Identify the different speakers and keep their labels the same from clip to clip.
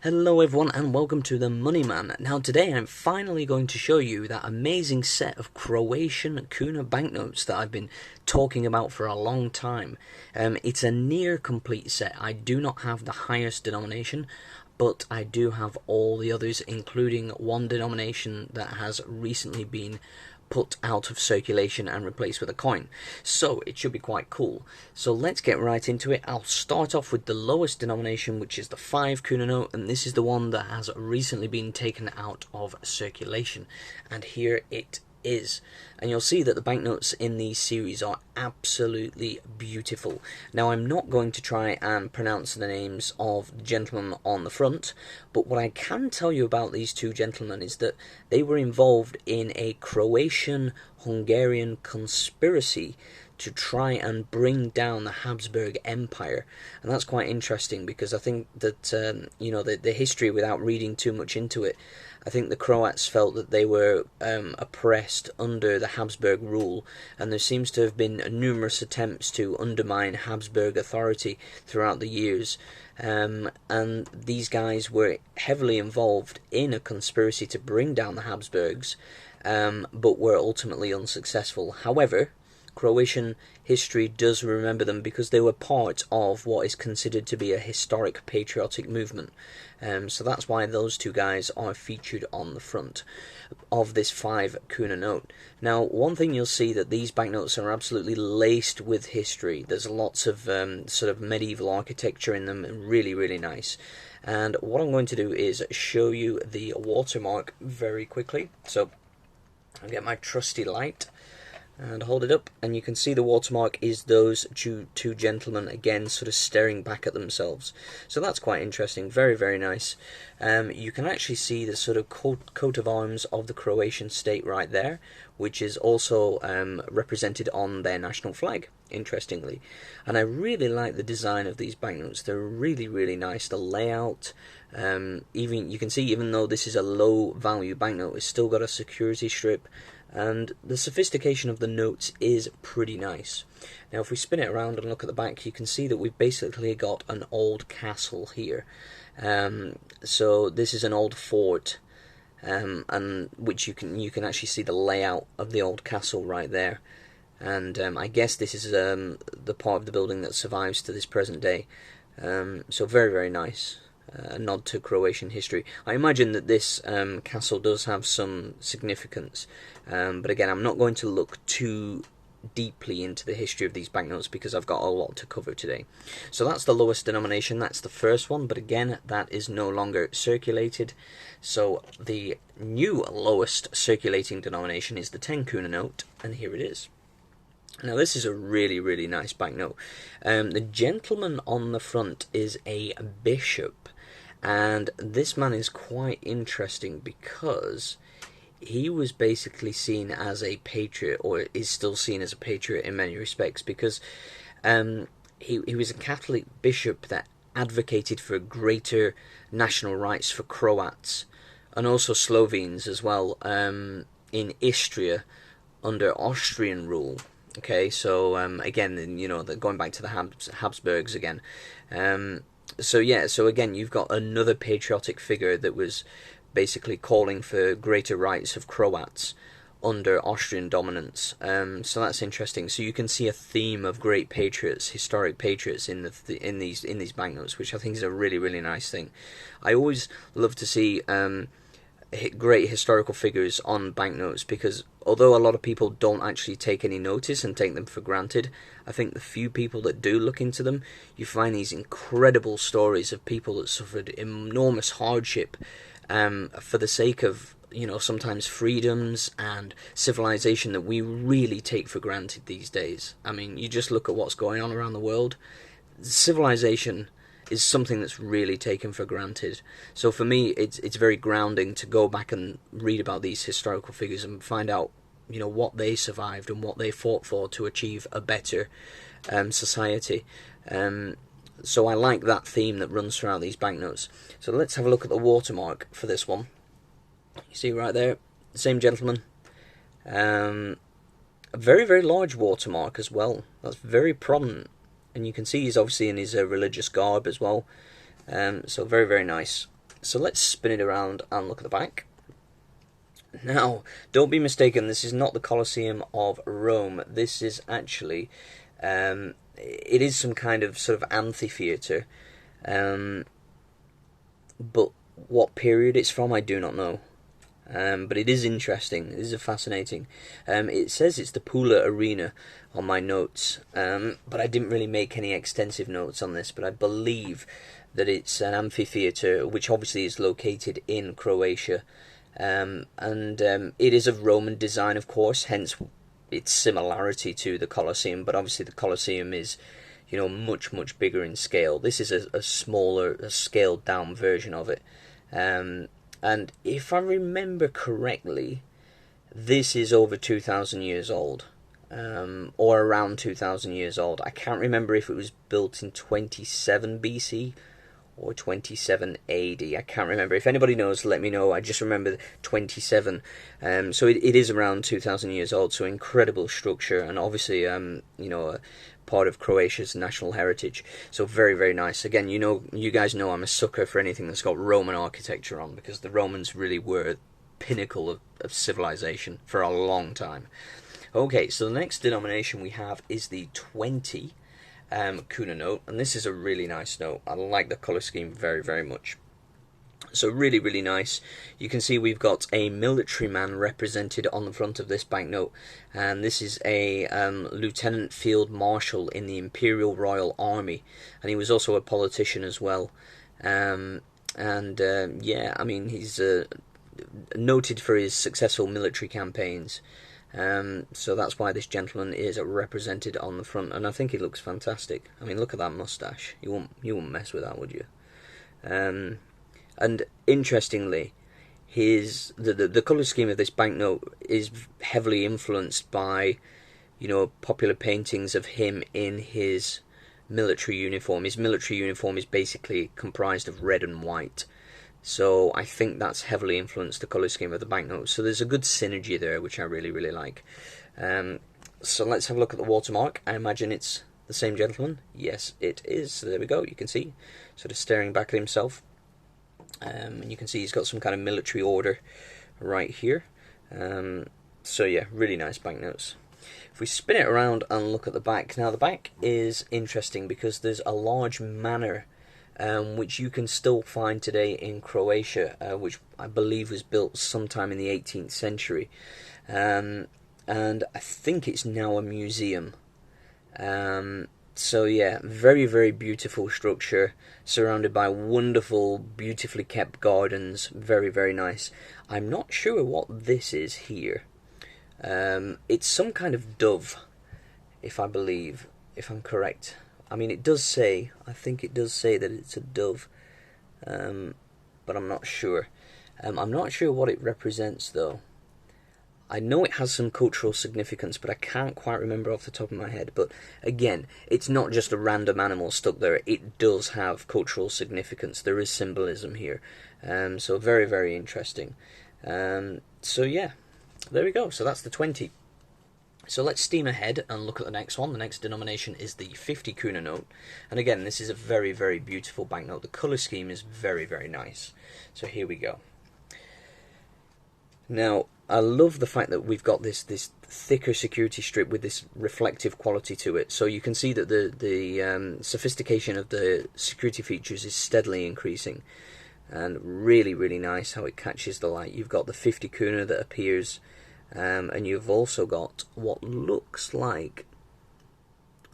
Speaker 1: Hello everyone and welcome to the Money Man. Now today I'm finally going to show you that amazing set of Croatian Kuna banknotes that I've been talking about for a long time. It's a near complete set. I do not have the highest denomination, but I do have all the others, including one denomination that has recently been put out of circulation and replaced with a coin. So it should be quite cool. So let's get right into it. I'll start off with the lowest denomination, which is the 5 Kuna note, and this is the one that has recently been taken out of circulation. And here it is. And you'll see that the banknotes in these series are absolutely beautiful. Now I'm not going to try and pronounce the names of the gentlemen on the front, but what I can tell you about these two gentlemen is that they were involved in a Croatian-Hungarian conspiracy to try and bring down the Habsburg Empire. And that's quite interesting because I think that, the history, without reading too much into it, I think the Croats felt that they were oppressed under the Habsburg rule, and there seems to have been numerous attempts to undermine Habsburg authority throughout the years. And these guys were heavily involved in a conspiracy to bring down the Habsburgs, but were ultimately unsuccessful. However, Croatian history does remember them because they were part of what is considered to be a historic patriotic movement. So that's why those two guys are featured on the front of this 5 Kuna note. Now, one thing you'll see that these banknotes are absolutely laced with history. There's lots of sort of medieval architecture in them, really, really nice. And what I'm going to do is show you the watermark very quickly. So I'll get my trusty light and hold it up, and you can see the watermark is those two gentlemen again sort of staring back at themselves. So that's quite interesting, very, very nice. You can actually see the sort of coat of arms of the Croatian state right there, which is also represented on their national flag, interestingly. And I really like the design of these banknotes. They're really, really nice. The layout, even you can see, even though this is a low value banknote, it's still got a security strip, and the sophistication of the notes is pretty nice. Now if we spin it around and look at the back, you can see that we've basically got an old castle here. So this is an old fort, and which you can actually see the layout of the old castle right there. And I guess this is the part of the building that survives to this present day. So very, very nice. A nod to Croatian history. I imagine that this castle does have some significance, but again, I'm not going to look too deeply into the history of these banknotes because I've got a lot to cover today. So that's the lowest denomination, that's the first one, but again, that is no longer circulated. So the new lowest circulating denomination is the 10 Kuna note, and here it is. Now this is a really, really nice banknote. The gentleman on the front is a bishop, and this man is quite interesting because he was basically seen as a patriot, or is still seen as a patriot in many respects, because he was a Catholic bishop that advocated for greater national rights for Croats and also Slovenes as well, in Istria under Austrian rule. Okay, so again, going back to the Habsburgs again. So again, you've got another patriotic figure that was basically calling for greater rights of Croats under Austrian dominance. So that's interesting. So you can see a theme of great patriots, historic patriots in these banknotes, which I think is a really, really nice thing. I always love to see great historical figures on banknotes, because although a lot of people don't actually take any notice and take them for granted, I think the few people that do look into them, you find these incredible stories of people that suffered enormous hardship for the sake of, sometimes freedoms and civilization that we really take for granted these days. I mean, you just look at what's going on around the world. Civilization is something that's really taken for granted. So for me, it's very grounding to go back and read about these historical figures and find out, what they survived and what they fought for to achieve a better society. So I like that theme that runs throughout these banknotes. So let's have a look at the watermark for this one. You see right there, same gentleman. A very, very large watermark as well. That's very prominent. And you can see he's obviously in his religious garb as well. So very, very nice. So let's spin it around and look at the back. Now, don't be mistaken, this is not the Colosseum of Rome. This is actually, it is some kind of sort of amphitheatre, but what period it's from I do not know. But it is interesting, it is fascinating. It says it's the Pula Arena on my notes, but I didn't really make any extensive notes on this, but I believe that it's an amphitheatre, which obviously is located in Croatia. It is of Roman design, of course, hence its similarity to the Colosseum, but obviously the Colosseum is, you know, much, much bigger in scale. This is a smaller, a scaled down version of it. And if I remember correctly, this is over 2,000 years old, or around 2,000 years old. I can't remember if it was built in 27 BC or 27 AD. I can't remember. If anybody knows, let me know. I just remember 27. So it is around 2,000 years old. So incredible structure, and obviously, you know, part of Croatia's national heritage. So very, very nice. Again, you know, you guys know I'm a sucker for anything that's got Roman architecture on, because the Romans really were pinnacle of civilization for a long time. Okay, so the next denomination we have is the 20 Kuna note, and this is a really nice note. I like the colour scheme very, very much. So really, really nice. You can see we've got a military man represented on the front of this banknote, and this is a Lieutenant Field Marshal in the Imperial Royal Army, and he was also a politician as well. Yeah, I mean, he's noted for his successful military campaigns. So that's why this gentleman is represented on the front, and I think he looks fantastic. I mean, look at that moustache. You won't mess with that, would you? And interestingly, the colour scheme of this banknote is heavily influenced by, you know, popular paintings of him in his military uniform. His military uniform is basically comprised of red and white. So I think that's heavily influenced the colour scheme of the banknote. So there's a good synergy there, which I really, really like. So let's have a look at the watermark. I imagine it's the same gentleman. Yes, it is. So there we go. You can see, sort of staring back at himself. And you can see he's got some kind of military order right here. So yeah, really nice banknotes. If we spin it around and look at the back, now the back is interesting because there's a large manor which you can still find today in Croatia, which I believe was built sometime in the 18th century. And I think it's now a museum. So yeah, very, very beautiful structure, surrounded by wonderful, beautifully kept gardens. Very, very nice. I'm not sure what this is here. It's some kind of dove, if I'm correct. I mean, it does say, I think it does say that it's a dove, but I'm not sure. I'm not sure what it represents, though. I know it has some cultural significance, but I can't quite remember off the top of my head. But again, it's not just a random animal stuck there. It does have cultural significance. There is symbolism here. So very, very interesting. So yeah, there we go. So that's the 20. So let's steam ahead and look at the next one. The next denomination is the 50 Kuna note. And again, this is a very, very beautiful banknote. The colour scheme is very, very nice. So here we go. Now, I love the fact that we've got this thicker security strip with this reflective quality to it. So you can see that the sophistication of the security features is steadily increasing. And really, really nice how it catches the light. You've got the 50 Kuna that appears, and you've also got what looks like,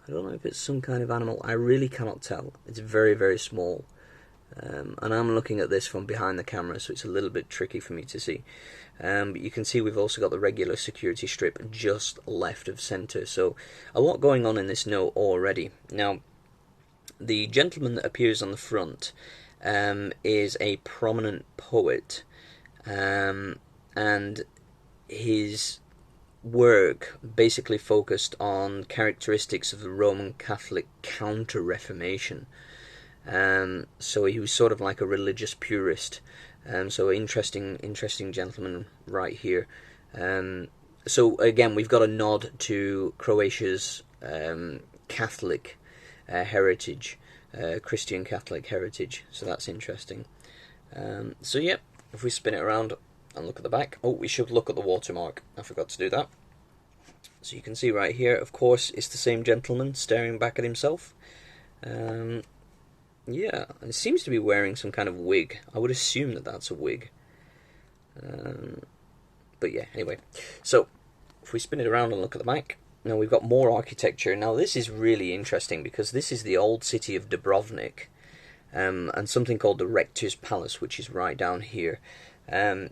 Speaker 1: I don't know if it's some kind of animal. I really cannot tell. It's very, very small. And I'm looking at this from behind the camera, so it's a little bit tricky for me to see. But you can see we've also got the regular security strip just left of centre. So a lot going on in this note already. Now, the gentleman that appears on the front is a prominent poet, and his work basically focused on characteristics of the Roman Catholic Counter-Reformation. So he was sort of like a religious purist. So interesting gentleman right here. So again, we've got a nod to Croatia's Catholic heritage, Christian Catholic heritage. So that's interesting. So yeah, if we spin it around and look at the back, oh, we should look at the watermark. I forgot to do that. So you can see right here, of course, it's the same gentleman staring back at himself. Yeah, it seems to be wearing some kind of wig. I would assume that that's a wig. But yeah, anyway. So, if we spin it around and look at the back, now we've got more architecture. Now this is really interesting because this is the old city of Dubrovnik, and something called the Rector's Palace, which is right down here.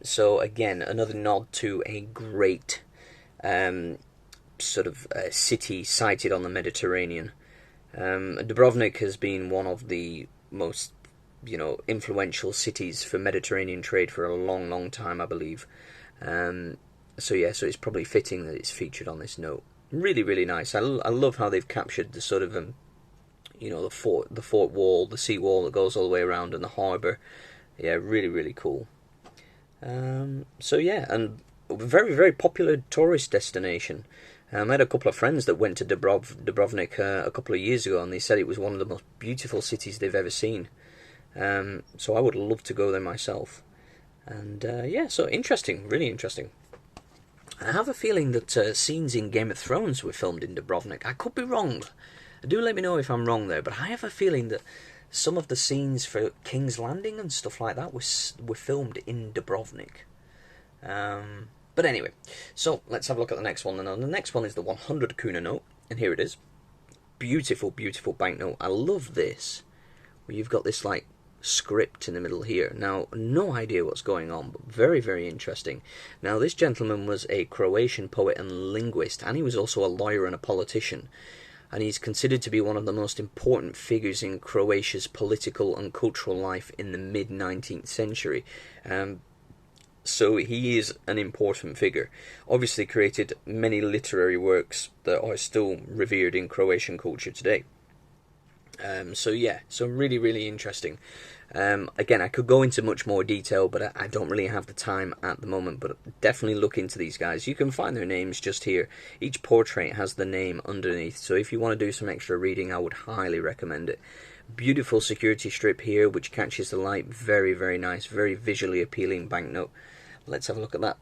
Speaker 1: So again, another nod to a great sort of city sited on the Mediterranean. Dubrovnik has been one of the most, influential cities for Mediterranean trade for a long, long time, I believe. So yeah, so it's probably fitting that it's featured on this note. Really, really nice. I love how they've captured the sort of, the fort wall, the sea wall that goes all the way around, and the harbour. Yeah, really, really cool. So yeah, and a very, very popular tourist destination. I had a couple of friends that went to Dubrovnik a couple of years ago, and they said it was one of the most beautiful cities they've ever seen. So I would love to go there myself. And yeah, so interesting, really interesting. I have a feeling that scenes in Game of Thrones were filmed in Dubrovnik. I could be wrong. Do let me know if I'm wrong there, but I have a feeling that some of the scenes for King's Landing and stuff like that were filmed in Dubrovnik. But anyway, so let's have a look at the next one. And the next one is the 100 Kuna note, and here it is. Beautiful, beautiful banknote. I love this, where you've got this like script in the middle here. Now, no idea what's going on, but very, very interesting. Now, this gentleman was a Croatian poet and linguist, and he was also a lawyer and a politician. And he's considered to be one of the most important figures in Croatia's political and cultural life in the mid-19th century. So he is an important figure. Obviously created many literary works that are still revered in Croatian culture today. So yeah, so really, really interesting. Again, I could go into much more detail, but I don't really have the time at the moment. But definitely look into these guys. You can find their names just here. Each portrait has the name underneath. So if you want to do some extra reading, I would highly recommend it. Beautiful security strip here, which catches the light. Very, very nice. Very visually appealing banknote. Let's have a look at that.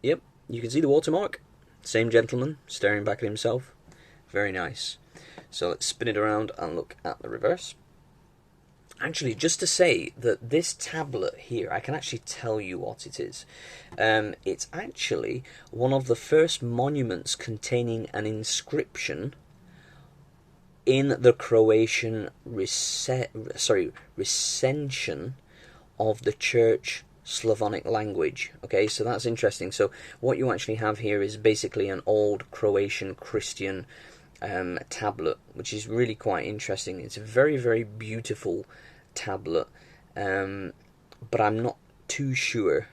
Speaker 1: Yep, you can see the watermark. Same gentleman staring back at himself. Very nice. So let's spin it around and look at the reverse. Actually, just to say that this tablet here, I can actually tell you what it is. It's actually one of the first monuments containing an inscription in the Croatian recension of the Church Slavonic language. Okay, so that's interesting. So what you actually have here is basically an old Croatian Christian tablet, which is really quite interesting. It's a very, very beautiful tablet, but I'm not too sure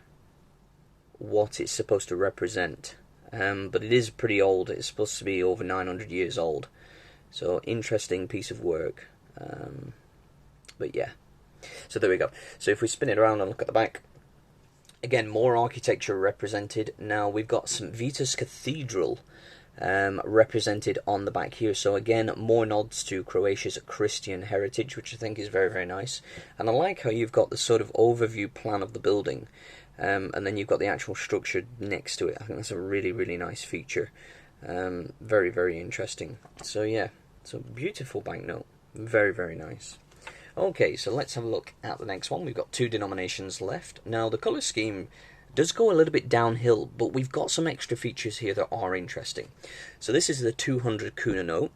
Speaker 1: what it's supposed to represent. But it is pretty old. It's supposed to be over 900 years old. So interesting piece of work. But yeah, so there we go. So if we spin it around and look at the back, again, more architecture represented. Now we've got St. Vitus Cathedral represented on the back here. So again, more nods to Croatia's Christian heritage, which I think is very, very nice. And I like how you've got the sort of overview plan of the building, and then you've got the actual structure next to it. I think that's a really, really nice feature. Very, very interesting. So yeah, it's a beautiful banknote. Very, very nice. Okay, so let's have a look at the next one. We've got two denominations left. Now, the colour scheme does go a little bit downhill, but we've got some extra features here that are interesting. So this is the 200 Kuna note,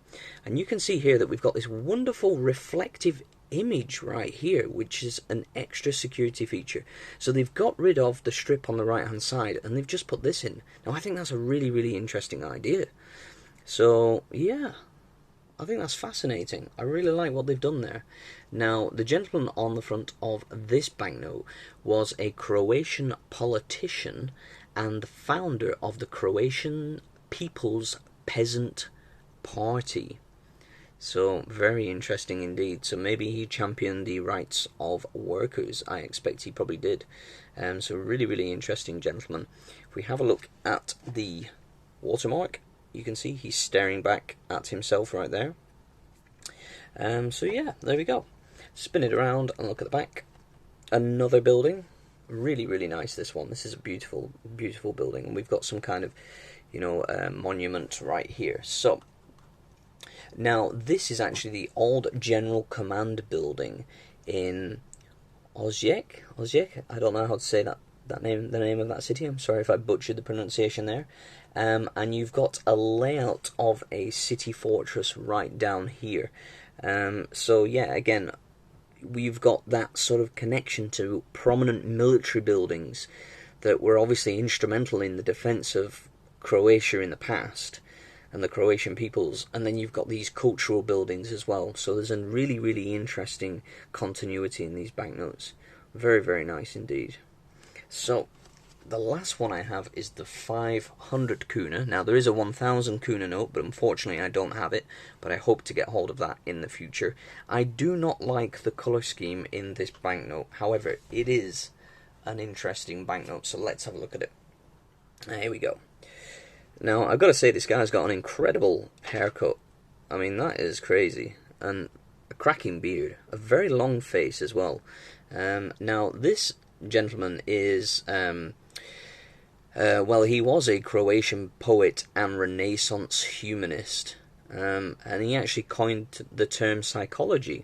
Speaker 1: and you can see here that we've got this wonderful reflective image right here, which is an extra security feature. So they've got rid of the strip on the right hand side, and they've just put this in. Now, I think that's a really, really interesting idea. So, yeah, I think that's fascinating. I really like what they've done there. Now, the gentleman on the front of this banknote was a Croatian politician and the founder of the Croatian People's Peasant Party. So, very interesting indeed. So maybe he championed the rights of workers. I expect he probably did. So really, really interesting gentleman. If we have a look at the watermark, you can see he's staring back at himself right there. So yeah, there we go. Spin it around and look at the back. another building. Really, really nice, this one. This is a beautiful, beautiful building. And we've got some kind of, monument right here. So, now, this is actually the old General Command building in Osijek. Osijek? I don't know how to say the name of that city. I'm sorry if I butchered the pronunciation there. And you've got a layout of a city fortress right down here. So yeah, again, we've got that sort of connection to prominent military buildings that were obviously instrumental in the defense of Croatia in the past and the Croatian peoples, and then you've got these cultural buildings as well. So there's a really, really interesting continuity in these banknotes. Very, very nice indeed. So the last one I have is the 500 Kuna. Now there is a 1000 Kuna note, but unfortunately I don't have it, but I hope to get hold of that in the future. I do not like the colour scheme in this banknote. However, it is an interesting banknote, so let's have a look at it. Here we go. Now, I've got to say, this guy's got an incredible haircut. I mean, that is crazy. And a cracking beard. A very long face as well. Now, this gentleman is, well, he was a Croatian poet and Renaissance humanist. And he actually coined the term psychology.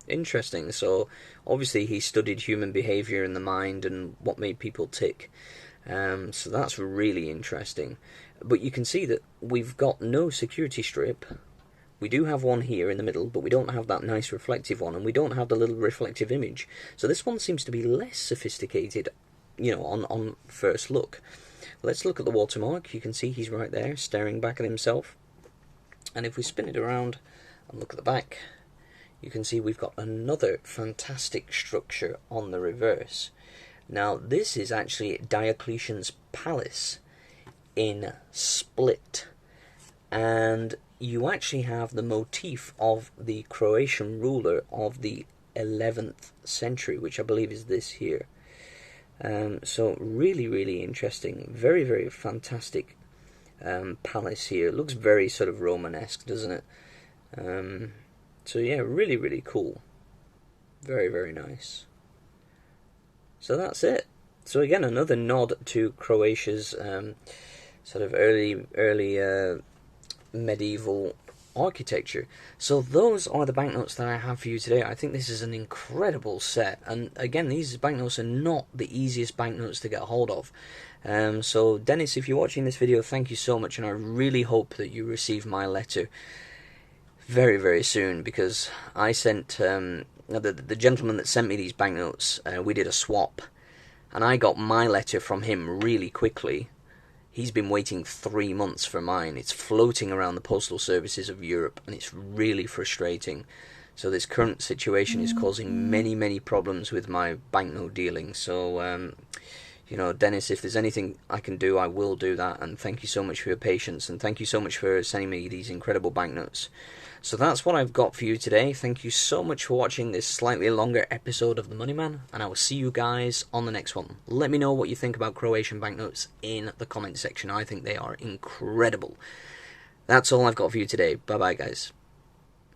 Speaker 1: Interesting. So, obviously, he studied human behaviour and the mind and what made people tick. So that's really interesting. But you can see that we've got no security strip. We do have one here in the middle, but we don't have that nice reflective one, and we don't have the little reflective image. So this one seems to be less sophisticated, on first look. Let's look at the watermark. You can see he's right there, staring back at himself. And if we spin it around and look at the back, you can see we've got another fantastic structure on the reverse. Now, this is actually Diocletian's palace in Split, and you actually have the motif of the Croatian ruler of the 11th century, which I believe is this here. So really, really interesting. Very, very fantastic palace here. It looks very sort of Romanesque, doesn't it? So yeah, really, really cool. Very, very nice. So that's it. So again, another nod to Croatia's sort of early medieval architecture. So those are the banknotes that I have for you today. I think this is an incredible set, and again, these banknotes are not the easiest banknotes to get hold of. So Dennis, if you're watching this video, thank you so much, and I really hope that you receive my letter very, very soon, because I sent the gentleman that sent me these banknotes, we did a swap, and I got my letter from him really quickly. He's been waiting 3 months for mine. It's floating around the postal services of Europe, and it's really frustrating. So this current situation is causing many, many problems with my banknote dealing. So, Dennis, if there's anything I can do, I will do that. And thank you so much for your patience, and thank you so much for sending me these incredible banknotes. So that's what I've got for you today. Thank you so much for watching this slightly longer episode of The Money Man, and I will see you guys on the next one. Let me know what you think about Croatian banknotes in the comment section. I think they are incredible. That's all I've got for you today. Bye-bye, guys.